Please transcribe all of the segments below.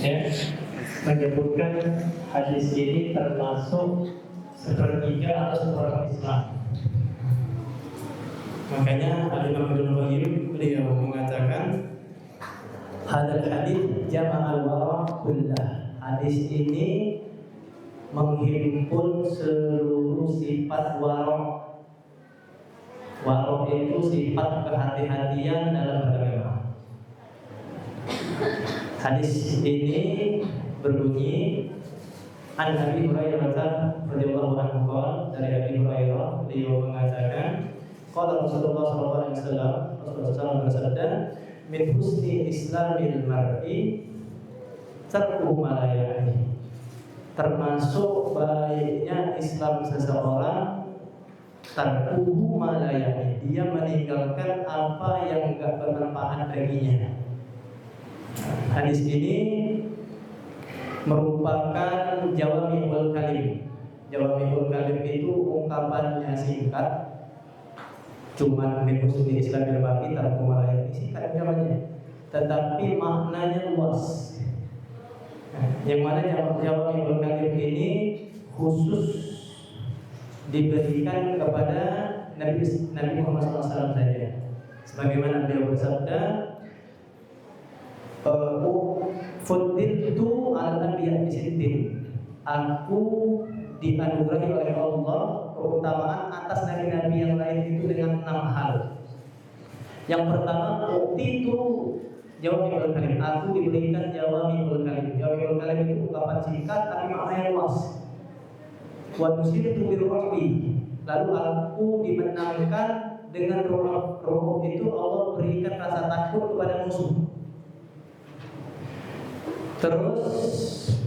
ya, menyebutkan hadis ini termasuk sepertiga atau seperempat Islam. Makanya Al-Imam Ibnu Qayyim beliau mengatakan hadal hadis jama'al wara' kullah. Hadis ini menghimpun seluruh sifat wara'. Wara' itu sifat kehati-hatian dalam beragama. Hadis ini berbunyi An Abi Hurairah radhiyallahu anhu, dari Abi Hurairah beliau mengatakan qala Rasulullah sallallahu alaihi wasallam, Rasulullah bersabda min husni islamil mar'i tarku ma la ya'ni. Termasuk baiknya Islam seseorang tarku ma la ya'ni, dia meninggalkan apa yang enggak bermanfaat baginya. Hadis ini merupakan jawami'ul kalim. Jawami'ul kalim itu ungkapannya singkat, cuman min husni islamil mar'i tarku ma la ya'ni, singkat ucapannya, tetapi maknanya luas. Yang mana jawami'ul kalim ini khusus diberikan kepada Nabi Muhammad SAW saja. Sebagaimana beliau bersabda, fuddiltu al-anbiya bisittin, aku dianugerahi oleh Allah keutamaan atas nabi-nabi yang lain itu dengan 6 hal. Yang pertama, itu jawami'ul kalim, aku diberikan jawami'ul kalim. Jawami'ul kalim itu ungkapan singkat tapi maknanya luas. Wa nusirtu birru'bi, lalu aku dimenangkan dengan ru'ub itu Allah berikan rasa takut kepada musuh. Terus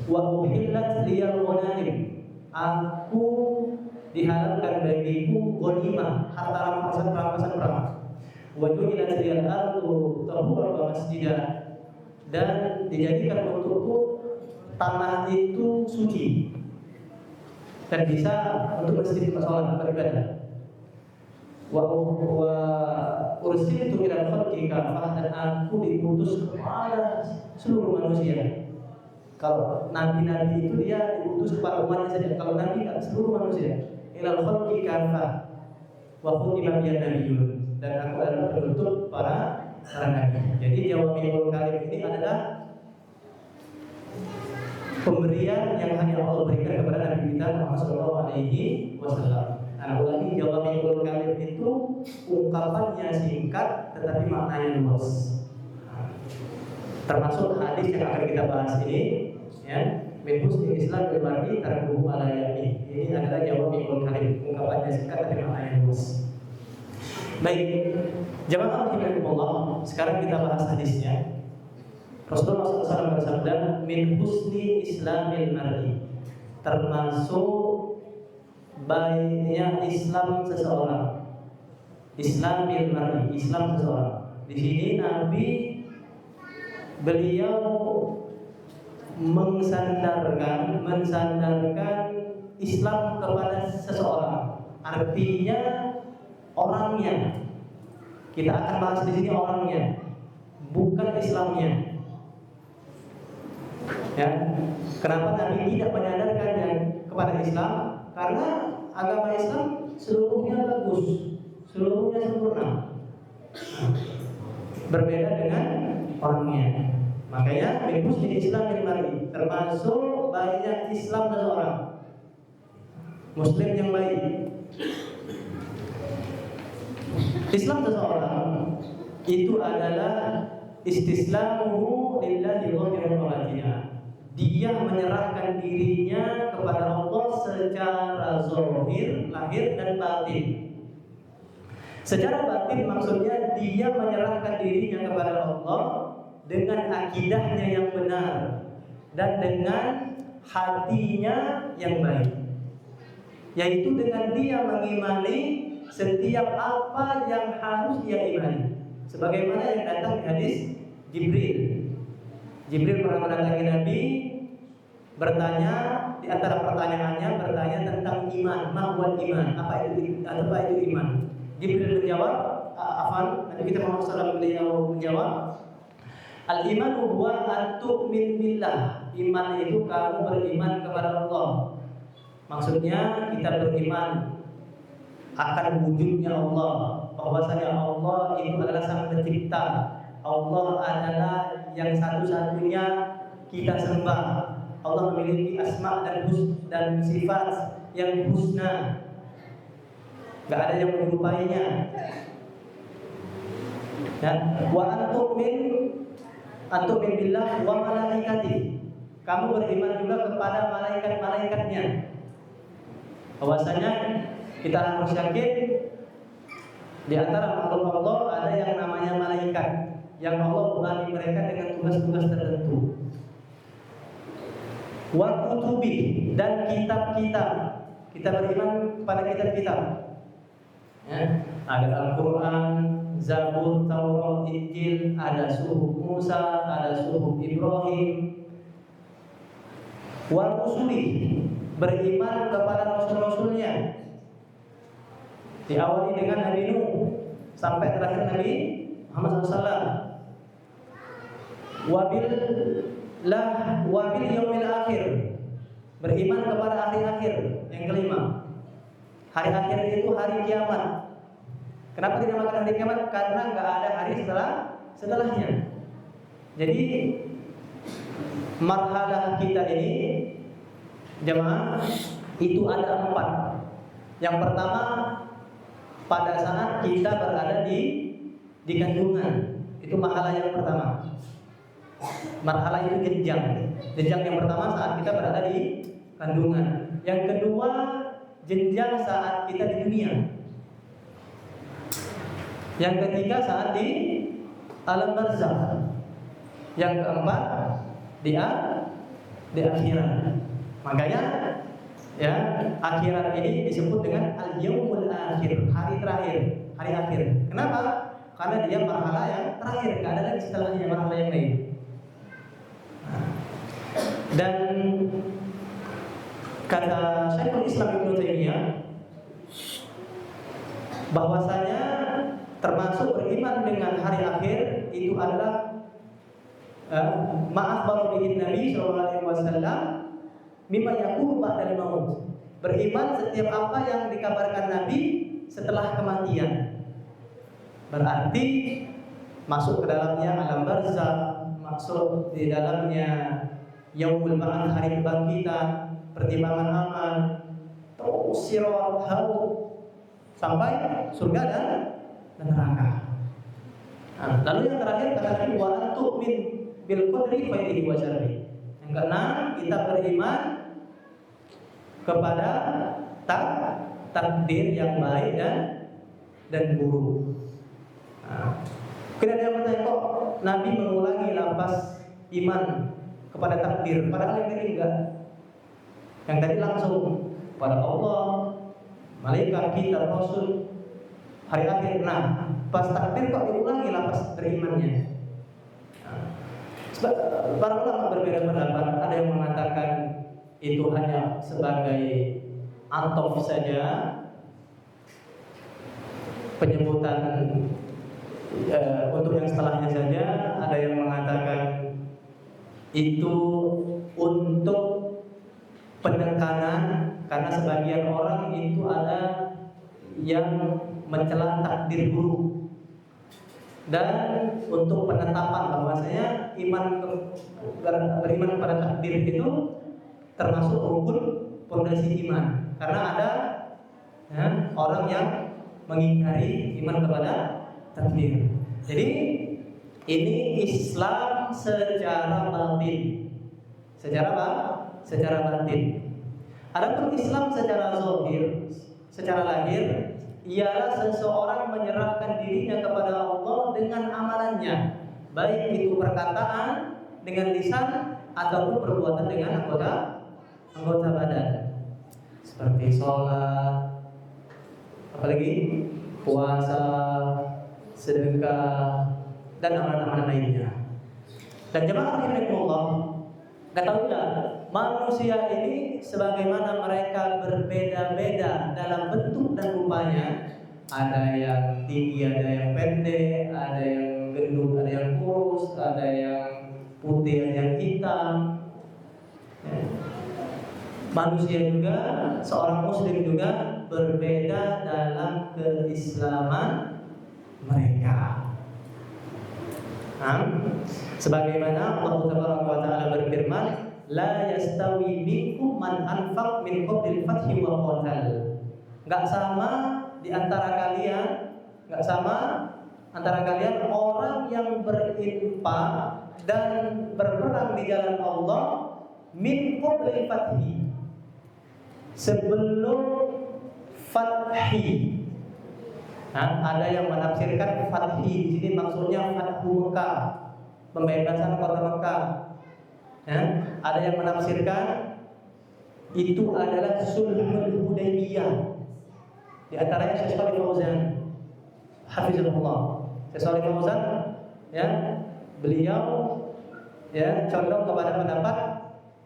wa uhillat liyal ghanaim, aku dihalalkan bagiku ghanimah, harta rampasan perang. Wa ju'ilat liyal ardu tahura wa masjidah, dan dijadikan untukku tanah itu suci dan bisa untuk masjid sholat beribadah. Wa ursiltu ila khalqi kafah, dan aku diutus kepada seluruh manusia. Kalau nabi-nabi itu dia diutus kepada umatnya saja, kalau nabi tidak, seluruh manusia. Ila khalqi kafah wa khutima biyan nabiyyun, dan aku adalah penutup para nabi. Jadi jawami'ul kalim ini adalah pemberian yang hanya Allah berikan kepada Nabi kita Muhammad sallallahu alaihi wasallam. Nah, ulangi, jawami'ul kalim itu ungkapannya singkat tetapi maknanya luas. Termasuk hadis yang akan kita bahas ini, ya, min husni islamil mar'i tarkuhu ma la ya'ni. Ini adalah jawami'ul kalim, ungkapannya singkat tapi maknanya luas. Baik, jamaah rahimakumullah, sekarang kita bahas hadisnya. Rasulullah SAW bersabda, min husni islamil mar'i, termasuk baiknya Islam seseorang. Islamil mar'i, Islam seseorang. Di sini Nabi beliau mensandarkan Islam kepada seseorang. Artinya orangnya. Kita akan bahas di sini orangnya, bukan Islamnya. Ya, kenapa Nabi tidak menyadarkannya kepada Islam? Karena agama Islam seluruhnya bagus, seluruhnya sempurna. Berbeda dengan orangnya. Makanya min husni islamil mar'i, termasuk baiknya Islam seseorang, Muslim yang baik. Islam seseorang itu adalah istislamuhu lillahi zahiran wa batinan. Dia menyerahkan dirinya kepada Allah secara zahir, lahir dan batin. Secara batin maksudnya dia menyerahkan dirinya kepada Allah dengan akidahnya yang benar dan dengan hatinya yang baik, yaitu dengan dia mengimani setiap apa yang harus dia imani. Sebagaimana yang datang di hadis Jibril. Jibril pernah mendatangi Nabi, bertanya, di antara pertanyaannya bertanya tentang iman, mahwal iman, apa itu iman. Jibril menjawab, Nabi kita Muhammad SAW beliau menjawab, Al-imanu huwa an tu'min billah. Iman itu kamu beriman kepada Allah. Maksudnya kita beriman akan wujudnya Allah, bahwasanya Allah itu adalah Sang Pencipta. Allah adalah yang satu-satunya kita sembah. Allah memiliki asma dan sifat yang husna. Gak ada yang menyerupainya. Dan wa antu'min billah wa malaikati. Kamu beriman juga kepada malaikat-malaikatnya. Bahwasanya kita harus yakin di antara makhluk Allah ada yang namanya malaikat, yang Allah bebani mereka dengan tugas-tugas tertentu. Wa kutubi, dan kitab-kitab. Kita beriman kepada kitab-kitab. Ya, ada Al-Quran, Zabur, Taurat, Injil, ada suhuf Musa, ada suhuf Ibrahim. Wa rusuli, beriman kepada rasul-rasulnya. Diawali dengan Nabi Nuh sampai terakhir Nabi Muhammad SAW. Wabil yaumil akhir, beriman kepada hari akhir. Yang kelima, hari akhir itu hari kiamat. Kenapa dinamakan hari kiamat? Karena nggak ada hari setelahnya. Jadi marhalah kita ini, jemaah, itu ada 4. Yang pertama, pada saat kita berada di kandungan, itu marhalah yang pertama. Marhalah itu jenjang yang pertama saat kita berada di kandungan. Yang kedua, jenjang saat kita di dunia. Yang ketiga, saat di alam barzakh. Yang keempat, di akhirat. Makanya ya, akhirat ini disebut dengan al-yaumul akhir, hari terakhir, hari akhir. Kenapa? Karena dia marhalah yang terakhir, tidak ada lagi setelahnya marhalah yang lain. Dan kata Syekhul Islam Ibnu Taimiyah bahwasanya termasuk beriman dengan hari akhir itu adalah ma'akhbaru bihi Nabi sallallahu alaihi wasallam mimma yakunu ba'dal maut. Beriman setiap apa yang dikabarkan Nabi setelah kematian. Berarti masuk ke dalamnya alam barzakh, masuk di dalamnya yaumul ba'ats, hari kebangkitan, pertimbangan amal, terus sirat, haud, sampai surga dan neraka. Nah, lalu yang terakhir kata Nabi wa antu'min bil qadri khairihi wa syarrihi. Yang keenam, kita beriman kepada takdir yang baik dan buruk. Nah, mungkin ada yang bertanya, kok Nabi mengulangi lafaz iman kepada takdir, padahal yang tadi enggak. Yang tadi langsung pada Allah, malaikat, kitab, rasul, hari akhir. Nah, pas takdir kok diulangi lafaz berimannya. Nah, para ulama berbeda pendapat. Ada yang mengatakan itu hanya sebagai atof saja, penyebutan untuk yang setelahnya saja. Ada yang mengatakan itu untuk penekanan, karena sebagian orang itu ada yang mencela takdir buruk, dan untuk penetapan bahwasanya beriman kepada takdir itu termasuk rukun pondasi iman. Karena ada orang yang mengingkari iman kepada takdir. Jadi ini Islam secara batin. Secara apa? Secara batin. Adapun Islam secara zahir, secara lahir, ialah seseorang menyerahkan dirinya kepada Allah dengan amalannya, baik itu perkataan dengan lisan ataupun perbuatan dengan anggota badan, seperti sholat, apalagi puasa, sedekah, dan amalan-amalan lainnya. Dan jemaah rahimakumullah, ketahuilah manusia ini sebagaimana mereka berbeda-beda dalam bentuk dan rupanya. Ada yang tinggi, ada yang pendek, ada yang gendut, ada yang kurus, ada yang putih, ada yang hitam. Ya. Manusia juga, seorang muslim juga berbeda dalam keislaman mereka. Sebagaimana Allah Subhanahu wa taala berfirman, la yastawi minkum man anfaq min qablil fathi wa qatal. Enggak sama di antara kalian, enggak sama antara kalian orang yang berinfak dan berperang di jalan Allah min qablil fathi, sebelum fathi. Ada yang menafsirkan fathi di sini maksudnya fathu Mekah, pembebasan kota Mekah. Ada yang menafsirkan itu adalah sulhul Hudaybiyah. Di antaranya Syekh Shalih Fauzan, hafizahullah. Syekh Shalih Fauzan, beliau condong kepada pendapat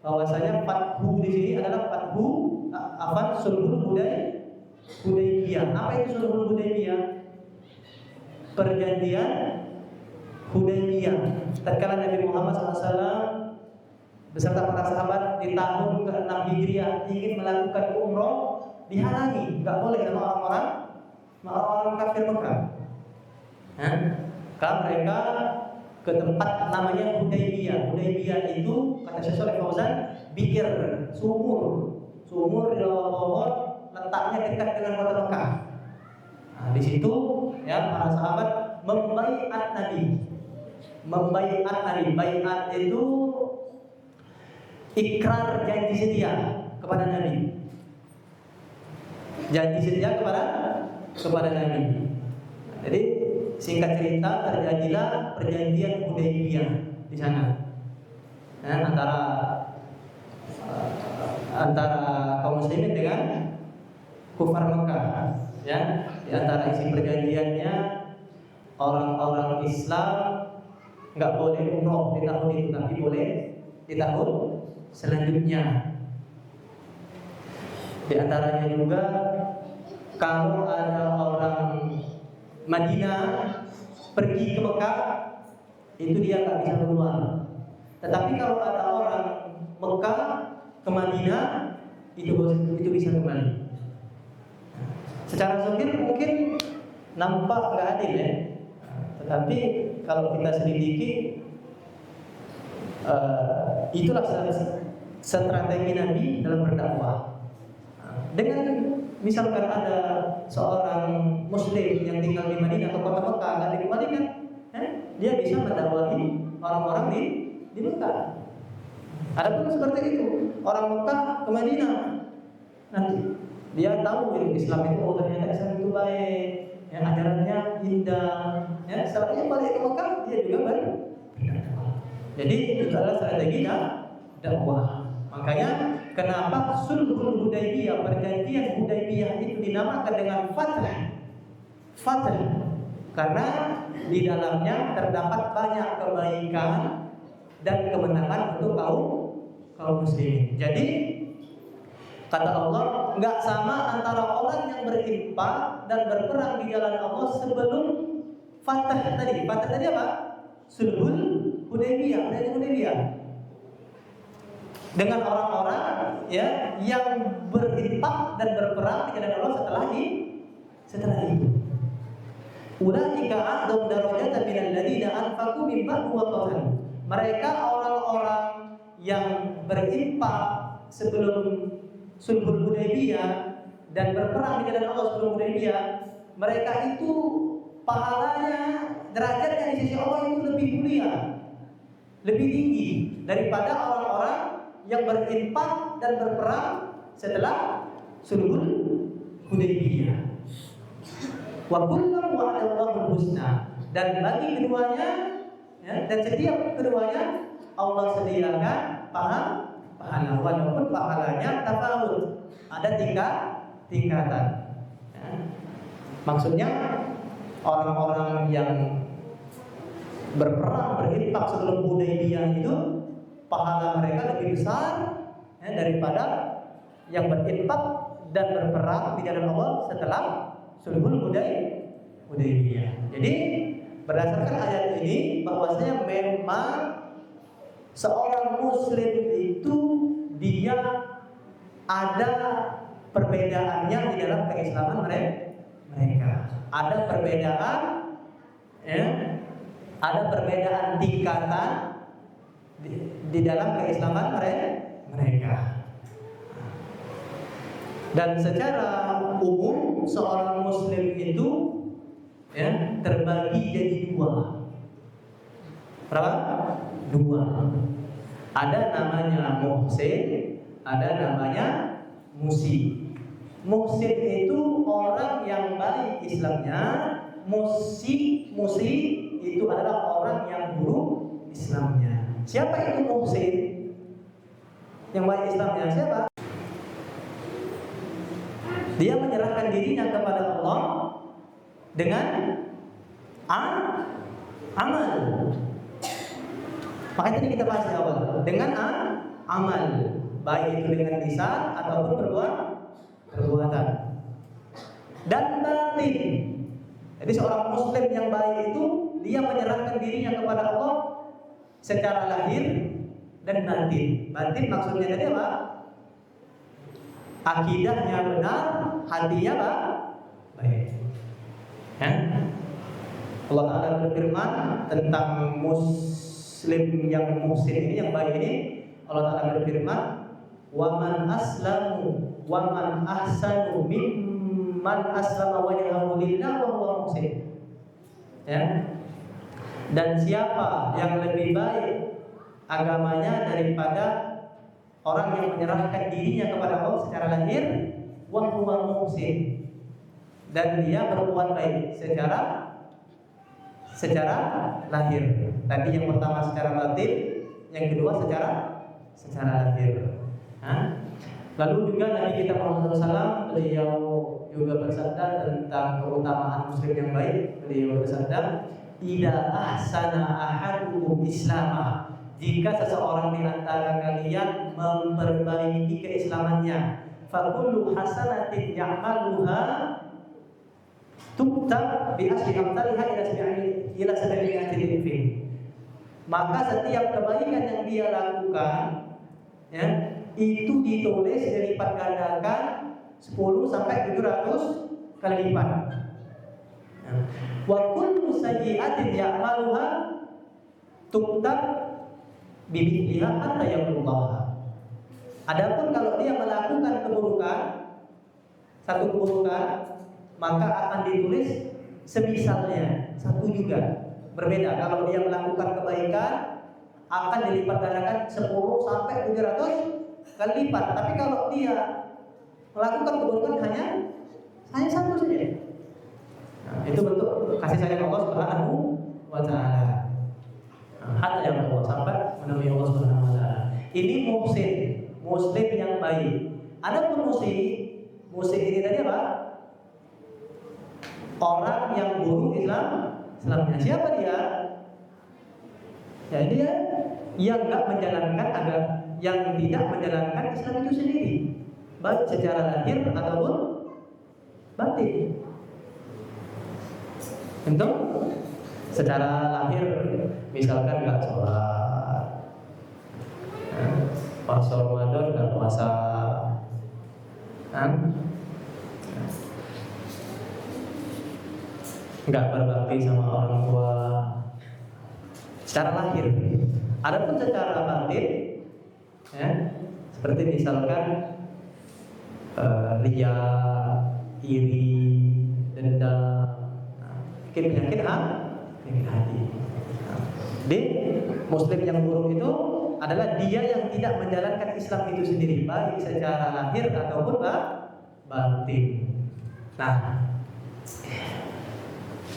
bahwasanya fathu di sini adalah fathu sulhul Hudaybiyah. Apa itu sulhul Hudaybiyah? Perjanjian Hudaybiyah. Tatkala Nabi Muhammad SAW beserta para sahabat di tahun ke-6 Hijriah ingin melakukan umroh, dihalangi, nggak boleh sama orang kafir Mekah. Karena mereka ke tempat namanya Hudaybiyah. Hudaybiyah itu kata Syekh Shalih Fauzan biir, sumur di bawah pohon, letaknya dekat dengan kota Mekah. Di situ para sahabat membaiat Nabi. Baiat itu ikrar janji setia kepada Nabi. Janji setia kepada Nabi. Jadi singkat cerita terjadilah perjanjian Hudaybiyah di sana. Antara kaum muslimin dengan kufar Mekah. Di antara isi perjanjiannya, orang-orang Islam nggak boleh umroh di tahun itu, tapi boleh di tahun selanjutnya. Di antaranya juga kalau ada orang Madinah pergi ke Mekah, itu dia nggak bisa keluar. Tetapi kalau ada orang Mekah ke Madinah, itu bisa kembali. Secara zahir mungkin nampak nggak adil ya, tetapi kalau kita selidiki, itulah strategi Nabi dalam berdakwah. Dengan misalkan ada seorang Muslim yang tinggal di Madinah atau kota Mekah nggak dikembalikan, dia bisa mendakwahi orang-orang di Mekah. Adapun seperti itu, orang Mekah ke Madinah, nanti dia tahu Islam itu ternyata Islam itu baik, ajarannya indah. Setelahnya balik ke Mekah, dia juga berdakwah. Jadi itu adalah strategi dakwah. Makanya kenapa sulhul Hudaybiyah, perjanjian Hudaybiyah itu dinamakan dengan fath, karena di dalamnya terdapat banyak kebaikan dan kemenangan untuk kaum muslimin. Jadi kata Allah, nggak sama antara orang yang berinfak dan berperang di jalan Allah sebelum fath tadi. Fath tadi apa? Sulhul Hudaybiyah. Dengan orang-orang yang berinfak dan berperang di jalan Allah setelah itu. Ulaika a'dham darajatan minal ladzina anfaqu min ba'du wa qatalu. Mereka orang-orang yang berinfak sebelum sulhul Hudaybiyah dan berperang di jalan Allah sebelum Hudaybiyah, mereka itu pahalanya, derajatnya di sisi Allah itu lebih mulia, lebih tinggi daripada orang-orang yang berinfak dan berperang setelah sulhul Hudaybiyah. Wa kullam wa'adallahu husna, dan bagi keduanya dan setiap keduanya Allah sediakan pahala, walaupun pahalanya tafawut, ada tingkatan. Maksudnya orang-orang yang berperang berinfak sebelum Hudaybiyah itu pahala mereka lebih besar daripada yang berinfak dan berperang di jalan Allah setelah sulhul Hudaybiyah. Jadi Berdasarkan ayat ini bahwasanya memang seorang muslim itu dia ada perbedaannya di dalam keislaman mereka. Ada perbedaan, ya, ada perbedaan tingkatan di dalam keislaman mereka. Dan secara umum seorang muslim itu, ya, terbagi jadi dua. Berapa? Dua. Ada namanya muhsin, ada namanya musi. Muhsin itu orang yang baik Islamnya. Musi itu adalah orang yang buruk Islamnya. Siapa itu muhsin? Yang baik Islamnya siapa? Dia menyerahkan dirinya kepada Allah dengan amal. Makanya tadi kita bahas di awal, dengan amal, baik itu dengan lisan ataupun perbuatan dan batin. Jadi seorang muslim yang baik itu dia menyerahkan dirinya kepada Allah secara lahir dan batin. Batin maksudnya tadi apa? Akidahnya benar, hatinya baik. Ya? Allah Ta'ala berfirman tentang muslim yang muhsin ini, yang baik ini. Allah Ta'ala berfirman, "Waman aslamu waman ahsanu mimman aslama wajhahu lillah wa huwa muhsin." Ya. Dan siapa yang lebih baik agamanya daripada orang yang menyerahkan dirinya kepada Allah secara lahir, wa huwa muhsin, dan dia berbuat baik secara lahir. Tadi yang pertama secara batin, yang kedua secara lahir. Lalu juga Nabi kita Muhammad SAW, beliau juga bersabda tentang keutamaan muslim yang baik. Beliau bersabda, "Idza ahsana ahadukum islamah." Jika seseorang di antara kalian memperbaiki keislamannya, fa kullu hasanatin ya'maluha tuktab bi asri amsalha ila sab'ati dhifin. Maka setiap kebaikan yang dia lakukan, ya, itu ditulis dilipat gandakan 10 sampai 700 kali lipat. Wa kullu sayyi'atin ya'maluha tuktab bimithliha hatta yaqullah. Adapun kalau dia melakukan keburukan, satu keburukan, maka akan ditulis semisalnya, satu juga. Berbeda kalau dia melakukan kebaikan akan dilipat gandakan 10 sampai 700 kali lipat. Tapi kalau dia melakukan keburukan hanya satu saja. Itu bentuk kasih sayang Allah Subhanahu wa Ta'ala. Hatta yang Allah sampai menemui Allah Subhanahu wa Ta'ala. Ini muhsin, muslim yang baik. Adapun musi ini tadi apa? Orang yang buruk Islamnya. Siapa dia? Ya, dia yang yang tidak menjalankan Islam itu sendiri, baik secara lahir ataupun batin. Untuk secara lahir, misalkan nggak sholat, pas Ramadan nggak puasa, nggak berbakti sama orang tua, secara lahir. Adapun secara batin, ya, seperti misalkan riya, iri, dendam, penyakit hati. Jadi muslim yang buruk itu adalah dia yang tidak menjalankan Islam itu sendiri, baik secara lahir ataupun batin. Nah,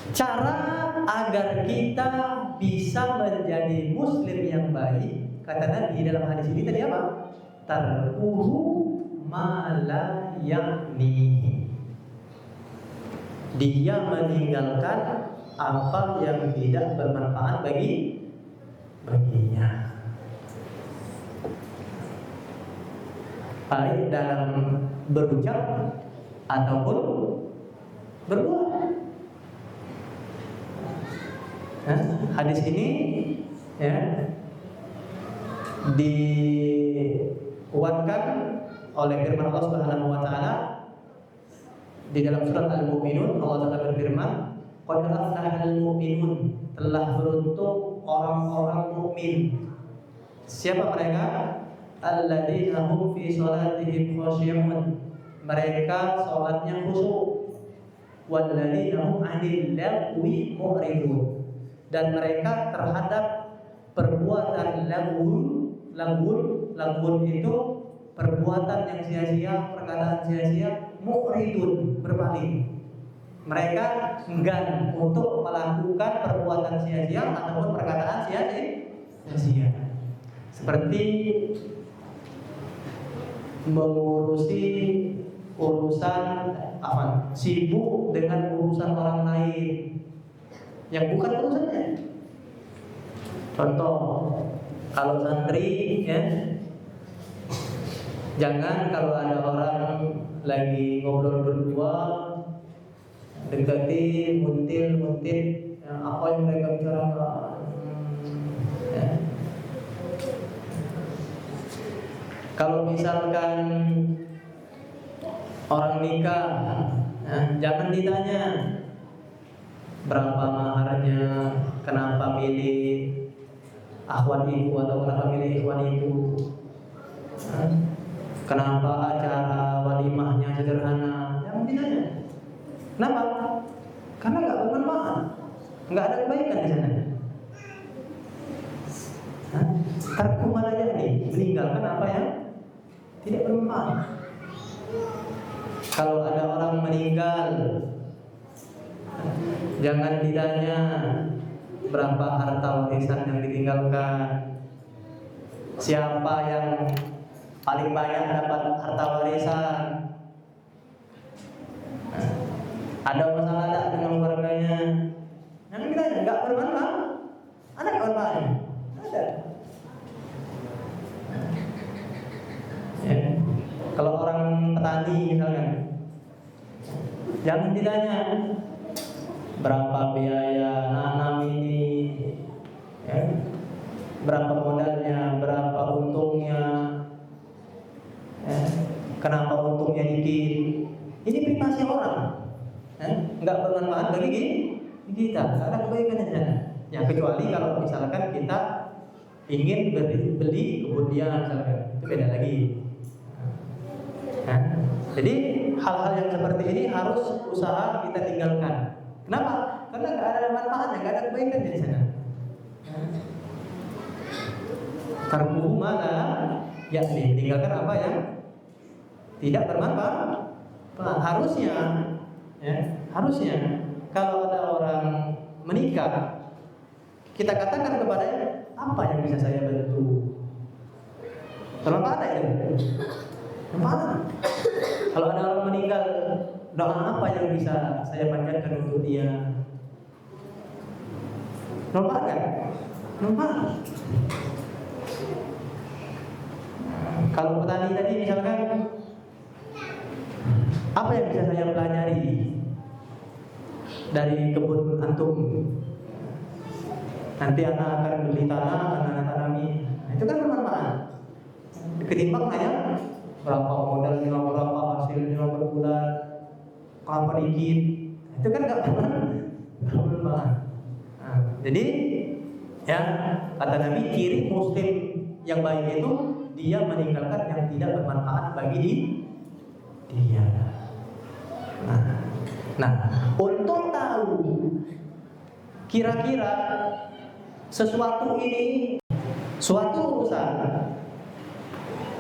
cara agar kita bisa menjadi muslim yang baik, kata Nabi dalam hadis ini tadi apa? Tarkuhu ma la ya'ni. Dia meninggalkan apa yang tidak bermanfaat baginya. Baik dalam berucap ataupun berbuat. Hadis ini ya dikuatkan oleh firman Allah Subhanahu wa taala di dalam surat Al-Mu'minun. Allah Taala berfirman, "Qad aflahal mu'minun," telah beruntung orang-orang mukmin. Siapa mereka? Alladzina hum fi shalatihim khashi'un, mereka salatnya khusyuk. Walladzina hum 'anil lagwi mu'ridun, dan mereka terhadap perbuatan lagun itu perbuatan yang sia-sia, perkataan sia-sia, mu'ridun, berpaling. Mereka enggan untuk melakukan perbuatan sia-sia ataupun perkataan sia-sia. Seperti mengurusi urusan sibuk dengan urusan orang lain yang bukan urusannya. Contoh, kalau santri ya, jangan kalau ada orang lagi ngobrol berdua, deketin, muntil apa yang mereka bicarakan. Ya. Kalau misalkan orang nikah, jangan ditanya berapa maharnya, kenapa milih akhwan itu atau kenapa milih ikhwan itu, kenapa acara walimahnya sederhana. Jangan ditanya. Kenapa? Karena nggak bermanfaat, nggak ada kebaikan di sana. Tarku malaya nih, meninggalkan apa yang tidak bermanfaat. Kalau ada orang meninggal, jangan ditanya berapa harta warisan yang ditinggalkan, siapa yang paling banyak dapat harta warisan, ada masalah tak dengan keluarganya. Jangan ditanya, nggak bermanfaat. Ada nggak bermanfaat? Ada. Ya. Kalau orang petani misalnya, jangan ditanya berapa biaya nanam ini, ya, berapa modalnya, berapa untungnya, ya, kenapa untungnya dikit. Ini privasi orang, ya, nggak bermanfaat bagi kita, nggak ada kebaikan di sana. Ya kecuali kalau misalkan kita ingin beli kebun dia misalkan, itu beda lagi. Jadi hal-hal yang seperti ini harus usaha kita tinggalkan. Kenapa? Karena nggak ada manfaatnya, nggak ada kebaikan di sana. Tarkuhu mana? Yakni meninggalkan apa yang tidak bermanfaat. Harusnya kalau ada orang menikah, kita katakan kepadanya, apa yang bisa saya bantu? Bermanfaat itu? Bermanfaat. Kalau ada orang meninggal, doa apa yang bisa saya panjatkan untuk dia? Bermanfaat kan? Bermanfaat. Kalau petani tadi misalkan, apa yang bisa saya pelajari dari kebun antum? Nanti anak akan beli tanah, anak tanami. Nah, itu kan bermanfaat. Ketimbang hanya berapa modalnya, berapa hasilnya per bulan, kelapa dikit. Itu kan nggak bermanfaat. Nah, jadi ya kata Nabi, ciri muslim yang baik itu dia meninggalkan yang tidak bermanfaat bagi dia. Nah, untuk tahu kira-kira sesuatu ini suatu urusan,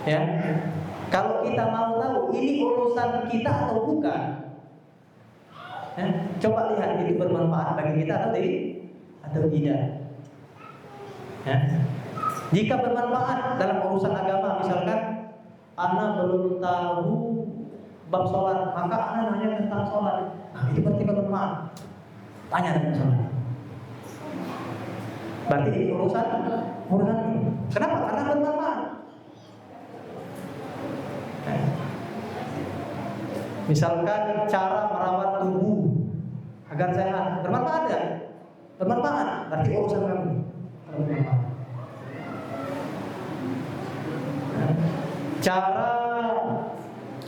ya, kalau kita mau tahu ini urusan kita atau bukan, ya, coba lihat itu bermanfaat bagi kita atau tidak. Ya. Jika bermanfaat dalam urusan agama, misalkan anak belum tahu bab sholat, maka anak nanya tentang sholat. Nah, itu berarti bermanfaat. Tanya tentang sholat. Berarti ini urusan. Kenapa? Karena bermanfaat. Misalkan cara merawat tubuh agar sehat, bermanfaat ya? bermanfaat, berarti urusan kamu. Kalau bermanfaat. Cara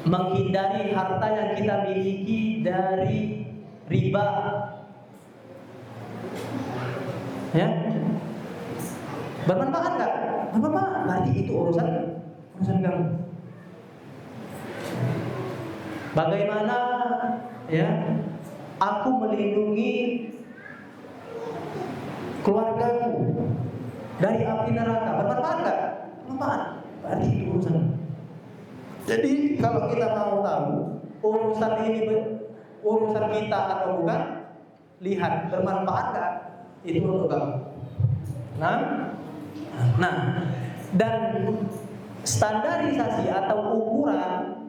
menghindari harta yang kita miliki dari riba, ya, bermanfaat nggak? Bermanfaat, berarti itu urusan kamu. Bagaimana, ya, aku melindungi keluargaku dari api neraka, bermanfaat nggak? Bermanfaat, berarti itu urusan. Jadi kalau kita mau tahu urusan ini urusan kita atau bukan, lihat bermanfaat nggak itu untuk kamu. Nah, dan standarisasi atau ukuran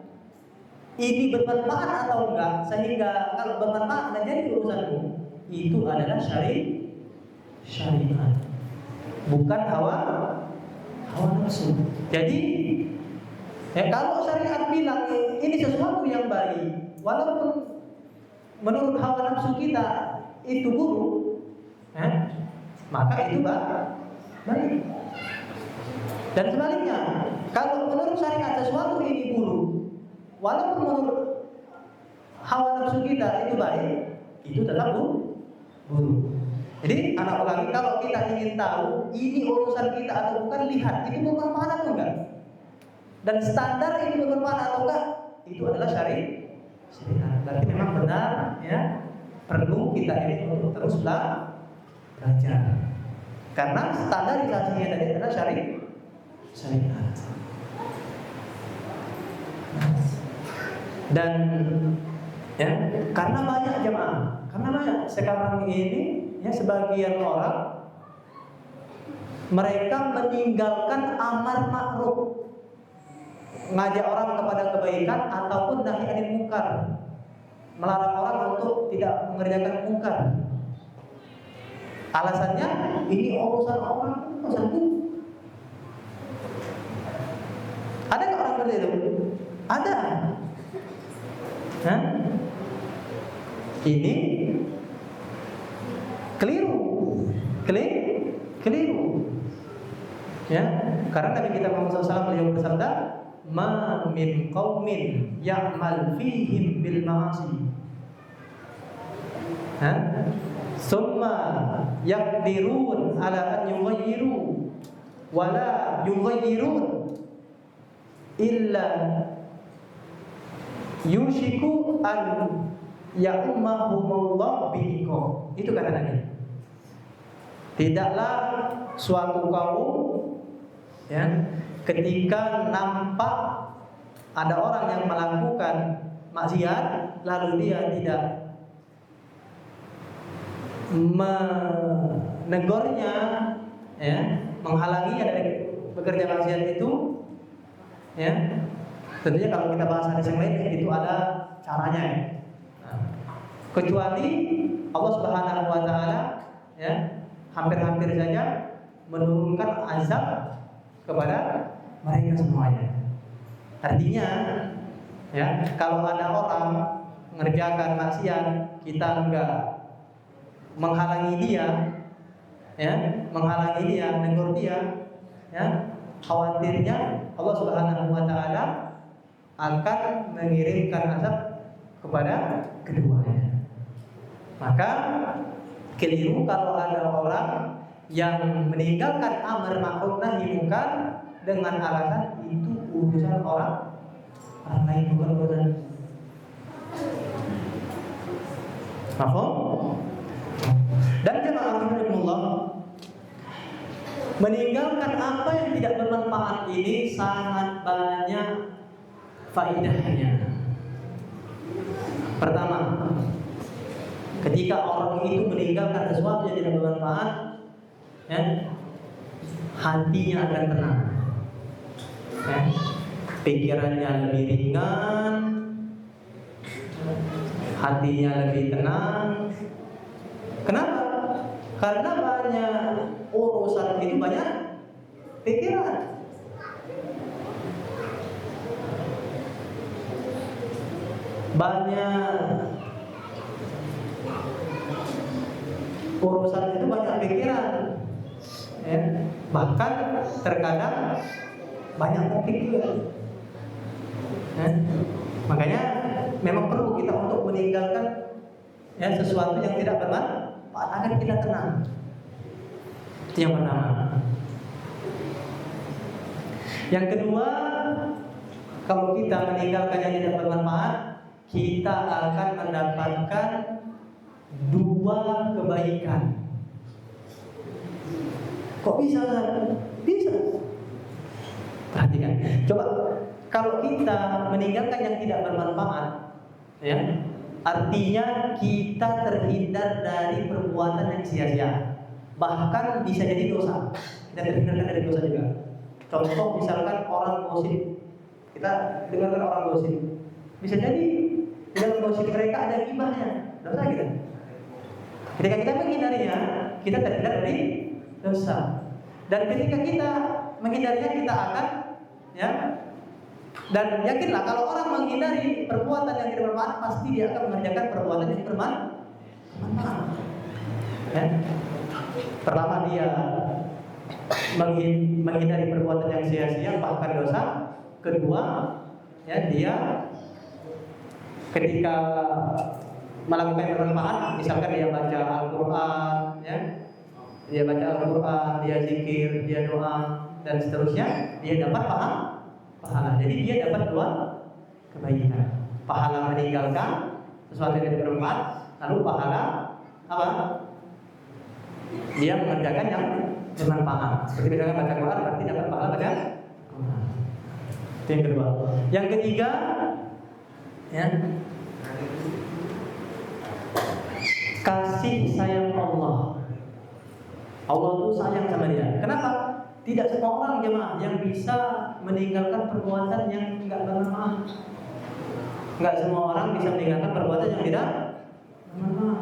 ini bermanfaat atau enggak, sehingga kalau bermanfaat menjadi urusanmu, itu adalah syariat, bukan hawa nafsu. Jadi, ya, kalau syariat bilang ini sesuatu yang baik, walaupun menurut hawa nafsu kita itu buruk, maka itu baik. Dan sebaliknya, kalau menurut syariat sesuatu ini buruk, walaupun menurut hawa nafsu kita itu baik, itu tetap buruk. Jadi anak ulangi, kalau kita ingin tahu ini urusan kita atau bukan, lihat itu bermanfaat atau enggak. Dan standar ini bermanfaat atau enggak, itu adalah syariat. Berarti memang benar, ya, perlu kita ini untuk terus belajar. Karena standarisasinya tadi adalah syariat. Dan, ya, karena banyak jemaah, karena banyak sekarang ini, ya, sebagian orang mereka meninggalkan amar ma'ruf, ngajak orang kepada kebaikan ataupun nahi anil munkar, melarang orang untuk tidak mengerjakan munkar. Alasannya ini urusan orang, urusanku. Ada nggak orang seperti itu? Ada. Ini keliru. Ya, karena Nabi kita Muhammad SAW beliau bersabda, "Ma min qaumin ya'mal fihim bil ma'asi, summa yaqdirun ala an yughayyiru wa la yughayyirun illa yushiku an ya'ummahumullah bi'iqam." Itu kata Nabi. Tidaklah suatu kaum, ya, ketika nampak ada orang yang melakukan maksiat lalu dia tidak menegurnya, ya, menghalanginya dari bekerja maksiat itu, ya, tentunya kalau kita bahas hadis yang lain itu ada caranya, ya. Kecuali Allah Subhanahu wa taala, ya, hampir-hampir saja menurunkan azab kepada mereka semuanya. Artinya, ya, kalau ada orang mengerjakan maksiat, kita enggak menghalangi dia, ya, menegur dia, ya, khawatirnya Allah Subhanahu wa taala akan mengirimkan azab kepada keduanya. Maka keliru kalau ada orang yang meninggalkan amar ma'ruf nahi munkar dengan alasan itu urusan orang lain, bukan urusan. Paham? Dan jemaah rahimakumullah, meninggalkan apa yang tidak bermanfaat ini sangat banyak faedahnya. Pertama, ketika orang itu meninggalkan sesuatu yang tidak bermanfaat, ya, hatinya akan tenang, ya, pikirannya lebih ringan, hatinya lebih tenang. Kenapa? Karena banyak urusan itu banyak pikiran. Banyak urusan itu banyak pikiran, ya. Bahkan terkadang banyak topik juga. Ya. Makanya memang perlu kita untuk meninggalkan ya sesuatu yang tidak bermanfaat agar kita tenang. Itu yang pertama. Yang kedua, kalau kita meninggalkan yang tidak bermanfaat, kita akan mendapatkan dua kebaikan. Kok bisa? Bisa. Perhatikan. Coba kalau kita meninggalkan yang tidak bermanfaat, ya, artinya kita terhindar dari perbuatan yang sia-sia. Bahkan bisa jadi dosa. Kita terhindarkan dari dosa juga. Contoh misalkan orang gosip. Kita dengarkan orang gosip. Bisa jadi di dalam gosip mereka ada gibahnya. Dosa kita. Ketika kita menghindarinya, kita terhindar dari dosa. Dan ketika kita menghindarinya, kita akan, ya. Dan yakinlah kalau orang menghindari perbuatan yang tidak bermanfaat, pasti dia akan mengerjakan perbuatan yang bermanfaat. Ya. Pertama dia menghindari perbuatan yang sia-sia bahkan dosa. Kedua, ya, dia ketika melakukan yang bermanfaat, misalkan dia baca Al-Quran, ya, dia baca Al-Quran, dia zikir, dia doa, dan seterusnya, dia dapat pahala. Jadi dia dapat dua kebaikan. Pahala meninggalkan sesuatu yang tidak bermanfaat, lalu pahala apa? Dia mengerjakan yang bermanfaat. Seperti misalkan baca Quran berarti dapat pahala baca Quran. Itu yang kedua. Yang ketiga, ya, kasih sayang Allah. Allah itu sayang sama dia. Kenapa? Tidak semua orang jemaah yang bisa meninggalkan perbuatan yang tidak bermanfaat. Enggak semua orang bisa meninggalkan perbuatan yang tidak bermanfaat.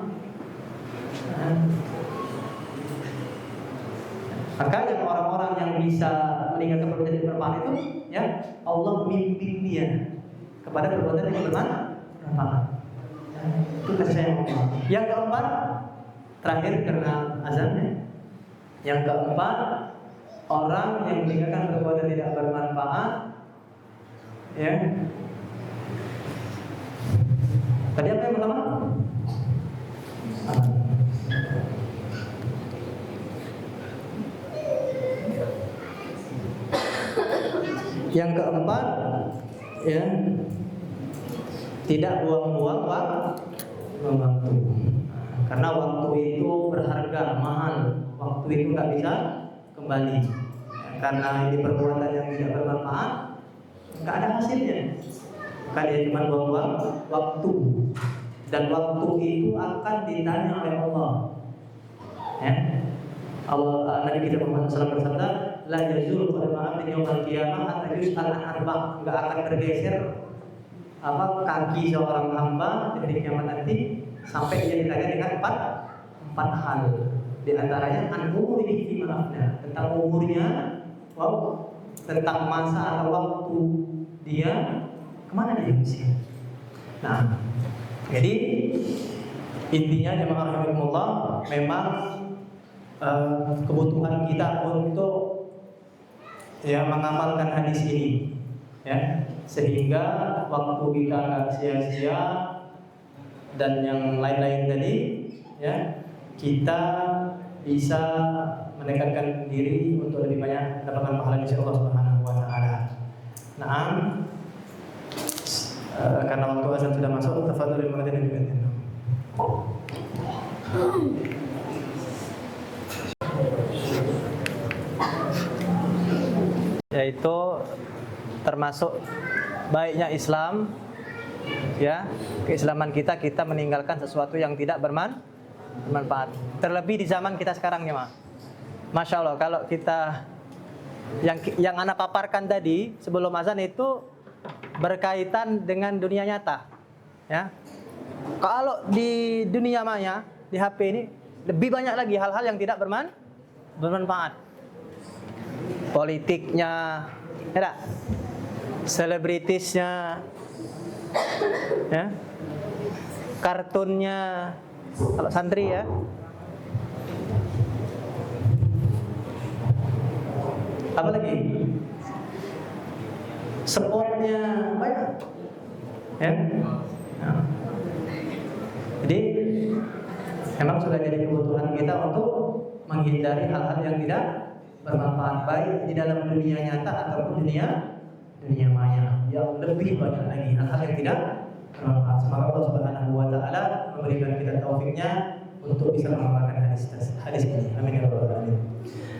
Maka yang orang-orang yang bisa meninggalkan perbuatan yang bermanfaat itu, ya, Allah memimpin dia kepada perbuatan yang bermanfaat. Itu kasih sayang Allah. Yang keempat, terakhir karena azannya. Yang keempat, orang yang meninggalkan perbuatan tidak bermanfaat, ya. Tadi apa yang pertama? Yang keempat, ya, tidak buang-buang waktu. Karena waktu itu berharga, mahal. Waktu itu nggak bisa kembali. Karena ini perbuatan yang tidak bermanfaat, nggak ada hasilnya. Maka dia cuma buang-buang waktu. Dan waktu itu akan ditanya oleh Allah. Ya. Nabi kita Muhammad SAW bersabda, la yazul qadama 'abdin yaumil qiyamah hatta yus'al an arba'. Enggak akan bergeser kaki seorang hamba di kiamat nanti sampai dia ditanya dengan empat hal. Di antaranya an umurihi fi manafna, tentang umurnya, tentang masa atau waktu dia kemana dia mesti. Nah, jadi intinya jemaah rahimakumullah, memang kebutuhan kita untuk, ya, mengamalkan hadis ini, ya, sehingga waktu kita nggak sia-sia dan yang lain-lain tadi, ya, kita bisa mendekatkan diri untuk lebih banyak mendapatkan pahala insya Allah Subhanahu wa Ta'ala. Nah, karena waktu azan sudah masuk, tafadhol muadzin dibantu. Yaitu termasuk baiknya Islam, ya, keislaman kita meninggalkan sesuatu yang tidak bermanfaat. Terlebih di zaman kita sekarang, ya, Ma. Masya Allah, kalau kita yang anak paparkan tadi sebelum azan itu berkaitan dengan dunia nyata, ya. Kalau di dunia maya, di HP ini lebih banyak lagi hal-hal yang tidak bermanfaat. Politiknya, ya, selebritisnya, ya, kartunnya, kalau santri, ya, Apalagi sportnya banyak, ya. Nah, jadi memang sudah jadi kebutuhan kita untuk menghindari hal-hal yang tidak bermanfaat, baik di dalam dunia nyata ataupun dunia maya. Yang lebih banyak lagi hal-hal yang tidak bermanfaat. Semoga Allah Subhanahu wa taala memberikan kita taufiknya untuk bisa mengamalkan hadis ini. Amin ya rabbal alamin.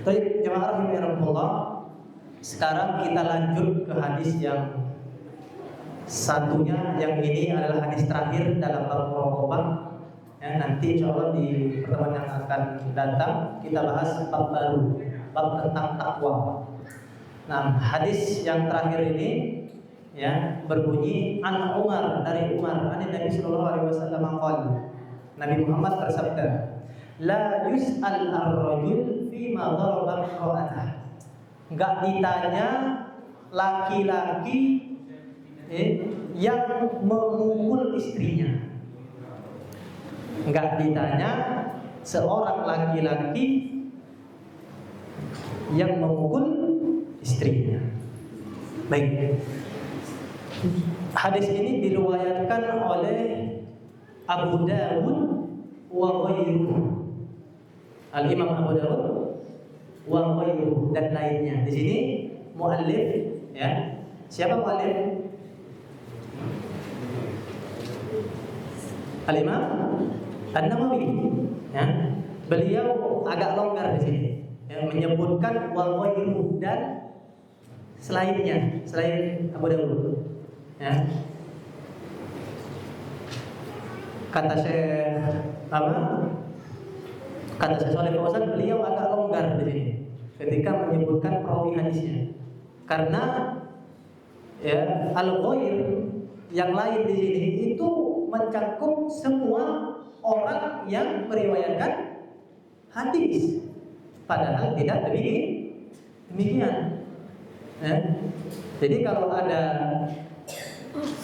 Baik, jemaah rahimahullah, sekarang kita lanjut ke hadis yang satunya, yang ini adalah hadis terakhir dalam bab muraqabah. Ya, nanti insyaallah di pertemuan yang akan datang kita bahas bab baru, bab tentang takwa. Nah, hadis yang terakhir ini ya berbunyi an Umar, dari Umar, Nabi sallallahu alaihi wasallam qala, Nabi Muhammad bersabda, la yus'al ar-rajul fi ma daraba imra'atah. Enggak ditanya laki-laki yang memukul istrinya. Enggak ditanya seorang laki-laki yang memukul istrinya. Baik. Hadis ini diriwayatkan oleh Abu Dawud wa ghairuhu. Al-Imam Abu Dawud wa ghairuhu dan lainnya. Di sini muallif, ya. Siapa muallif? Al-Imam An-Nawawi, ya. Beliau agak longgar di sini, ya, menyebutkan wa ghairuhu dan selainnya, selain Abu Dawud, ya. Kata Syekh Shalih Fauzan, beliau agak longgar di sini ketika menyebutkan perawi hadisnya, karena ya al-ghair yang lain di sini itu mencakup semua orang yang meriwayatkan hadis, padahal tidak demikian. Ya. Jadi kalau ada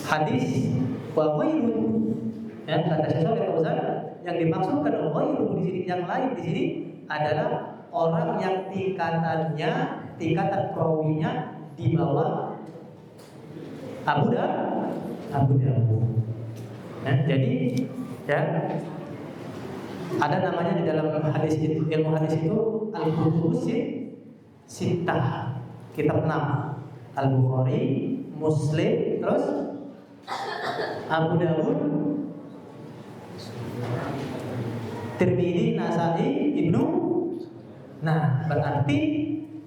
hadis wa ghairu, ya, kata Syekh Shalih Fauzan, yang dimaksudkan ghairu di sini, yang lain di sini adalah orang yang tingkatan perawinya di bawah Abu Dawud. Nah, jadi ya ada namanya di dalam hadis itu, ilmu hadis itu al-kutubus sittah, kitab 6, Al-Bukhari, Muslim, terus Abu Dawud, Tirmidzi, Nasa'i, Ibnu. Nah, berarti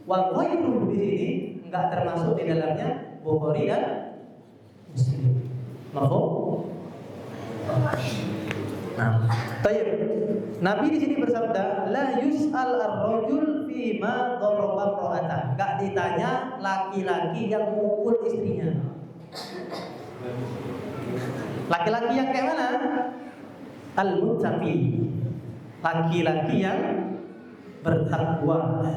wa ghairu di sini enggak termasuk di dalamnya Bukhari dan Muslim. Mafhum? Nah, baik. Nabi di sini bersabda, la yus'al ar-rajul fi ma daraba imra'atah. Enggak ditanya laki-laki yang mukul istrinya. Laki-laki yang kayak mana? Al-muttaqi. Laki-laki yang bertakwa.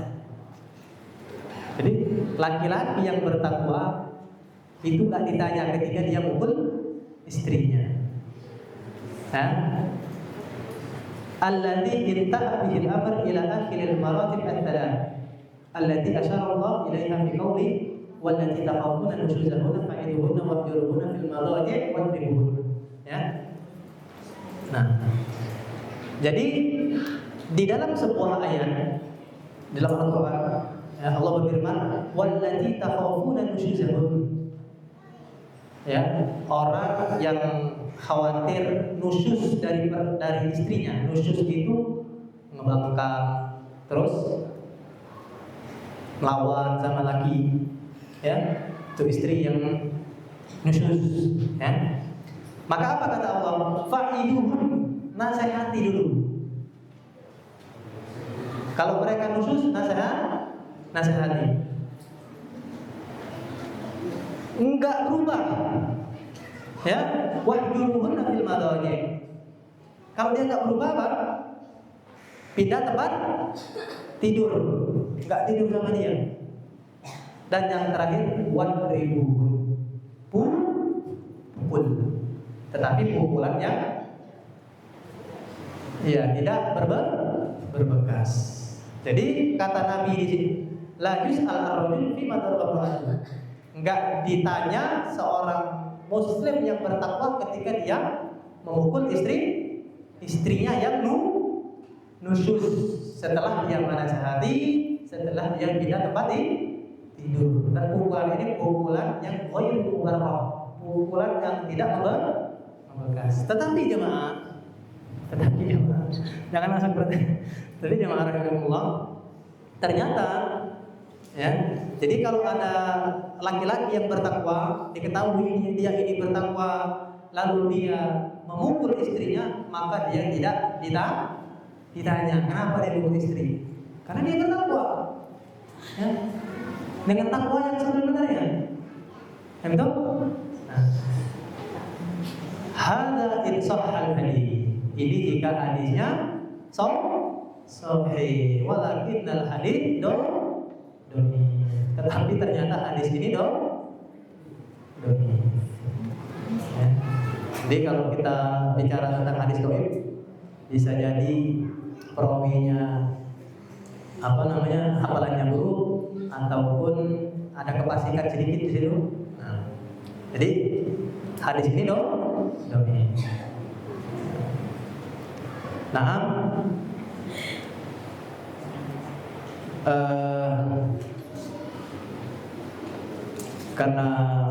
Jadi laki-laki yang bertakwa itu enggak ditanya ketika dia mukul istrinya. Alladzi intaha bihi al-amr ila akhir al-maratib al-thalath allati asyara Allah ilaiha fi qawli wallati takhafuna nushuzahunna fa'iduhunna wahjuruhunna fil madhaji' wadribuhunna. Ya. Nah, jadi di dalam sebuah ayat di dalam Al-Qur'an, ya, Allah berfirman wallati takhafuna nushuzahunna. Ya, orang yang khawatir nusyuz dari istrinya. Nusyuz itu ngebangkang, terus melawan sama laki, ya, itu istri yang nusyuz, ya. Maka apa kata Allah? Fa'iduhun, nasihati dulu. Kalau mereka nusyuz, nasihati. Enggak berubah, ya, wahjuruhunna fil madhaji'. Kalau dia enggak berubah, apa? Pindah tempat tidur, enggak tidur sama dia. Dan yang terakhir wadribuhun, pukul, tetapi pukulan yang ya tidak berbekas. Jadi kata Nabi di sini, la yus'al ar-rajul fi ma darabah. Enggak ditanya seorang muslim yang bertakwa ketika dia memukul istrinya yang nusyuz, setelah dia menasihati, setelah dia pindah tempat tidur. Dan pukulan ini pukulan yang ghairu mubarrah, pukulan yang tidak membekas. Tetapi jemaah, jangan langsung berarti. Jadi jemaah rahimakumullah, ternyata ya, jadi kalau ada laki-laki yang bertakwa, diketahui dia ini bertakwa, lalu dia memukul istrinya, maka dia tidak ditanya kenapa dia memukul istri, karena dia bertakwa, ya, dengan takwa yang sebenarnya. Betul? Hada insahal hadis. Ini jika hadisnya sahih, walakinnal hadis tetapi ternyata hadis ini dong. Ya. Jadi kalau kita bicara tentang hadis dhaif, bisa jadi perawinya hafalannya buruk ataupun ada kefasikan sedikit di situ. Nah, jadi hadis ini dong. Nah, karena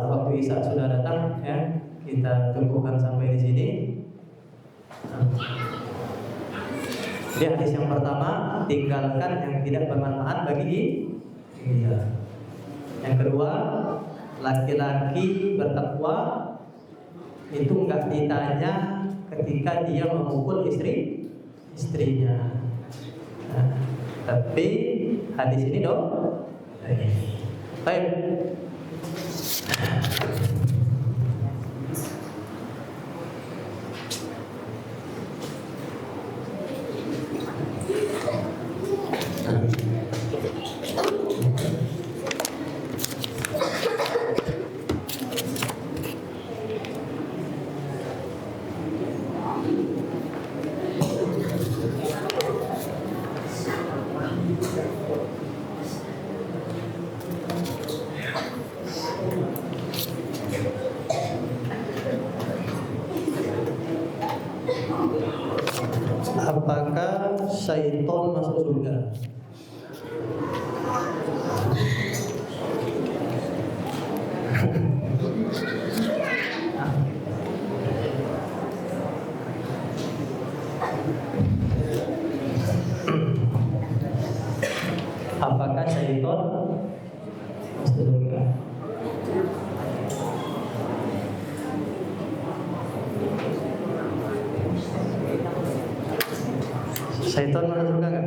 waktu Isya sudah datang, ya, kita cukupkan sampai di sini. Jadi hadis yang pertama, tinggalkan yang tidak bermanfaat bagi dia. Yang kedua, laki-laki bertakwa itu enggak ditanya ketika dia memukul istrinya. Nah, tapi hadis ini dong. Baik. Apakah syaitan masuk surga? Apakah syaitan masuk surga? Syaitan masuk surga kan?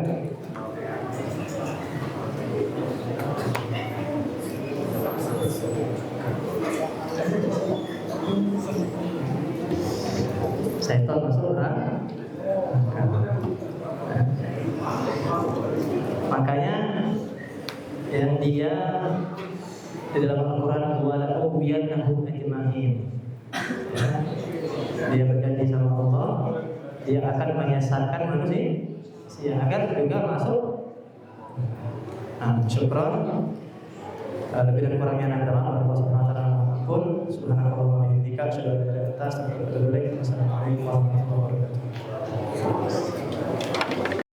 Syaitan masuk neraka. Makanya yang dia di dalam Al-Quran walaupun biyannahum ajma'in, dia berjanji sama Allah, dia akan menyesatkan manusia agar juga masuk. Syukran. Lebih dan kurangnya anda maaf. Allah Subhanahu wa taala pun subhanallahi wa bihamdihi asyhadu an la ilaha illa anta astaghfiruka wa atubu ilaik. Wassalamualaikum warahmatullahi wabarakatuh.